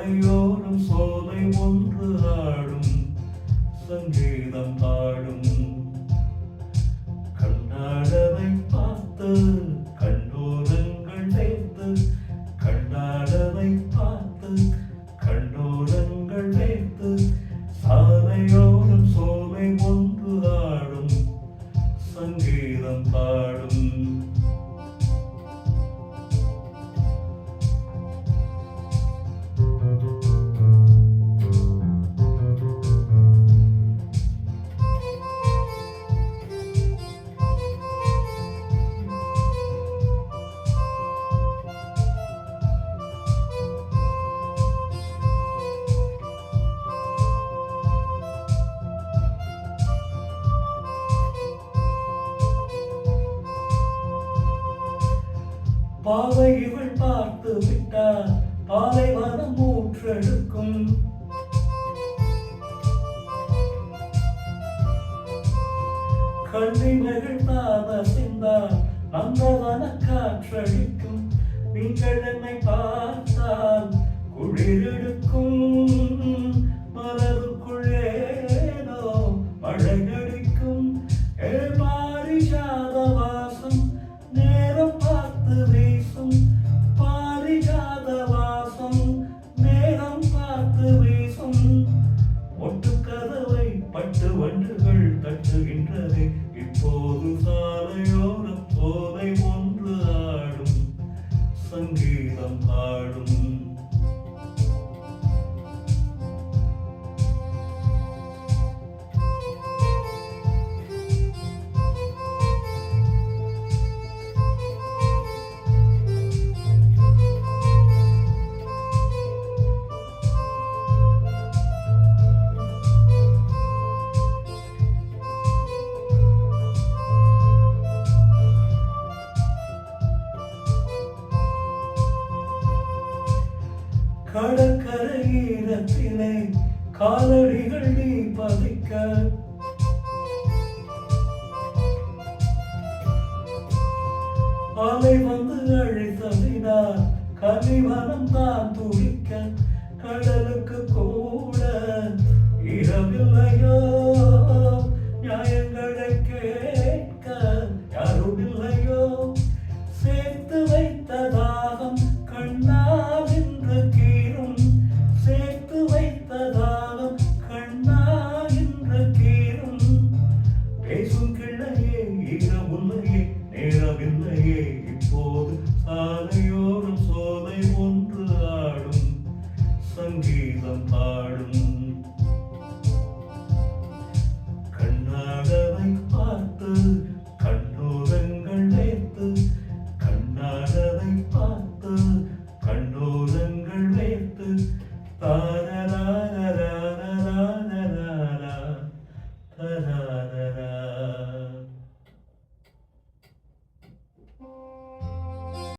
சாலையோரம் சோலை ஒன்று ஆடும் சங்கீதம் பாடும் கண்ணாடவை பார்த்து கண்ணோரங்கள் வைத்து கண்ணாடவை பார்த்து கண்ணோரங்கள் வைத்து சாலையோரம் சோலை ஒன்று ஆடும் சங்கீதம் பாடும் பாவை இவள் பார்த்து விட்டார் பாலைவனம் ஊற்றெடுக்கும் கண்ணிமைகள் தாத சிந்தார் அந்த வன காற்றடிக்கும் நீங்கள் என்னை பார்த்தால் குளிரெடுக்கும் மலருக்குள்ளேனோ மழை நடிக்கும் பாரிஜாத வாசம் நேரம் பார்த்து வீசும் பாரிஜாத வாசம் நேரம் பார்த்து வீசும் ஒட்டுக்கதவை பட்டு வண்டுகள் தட்டுகின்றது இப்போது சாலையோரம் சோலை ஒன்று ஆடும் சங்கீதம் பாடும் கடற்கரை ஈரத்திலே காலடிகள் நீ பதிக்க அலை வந்து அழைத்ததினால் கனிவனம் தான் துடிக்க கடலுக்கு கூட இரவில்லையோ நியாயங்களை கேட்க யாரும் இல்லையோ சேர்த்து வைத்த தாகம் கண்ணால் இன்று கீரும் சேர்த்து வைத்த தாகம் கண்ணால் இன்று கீரும் பேசும் கிள்ளையே ஈரமுல்லையே நேரமில்லையே இப்போது சாலையோரம் சோலை ஒன்று ஆடும் சங்கீதம் பாடும் கண்ணாடவை பார்த்து கண்ணோரங்கள் வைத்து கண்ணாடவை பார்த்து கண்ணோரங்கள் வைத்து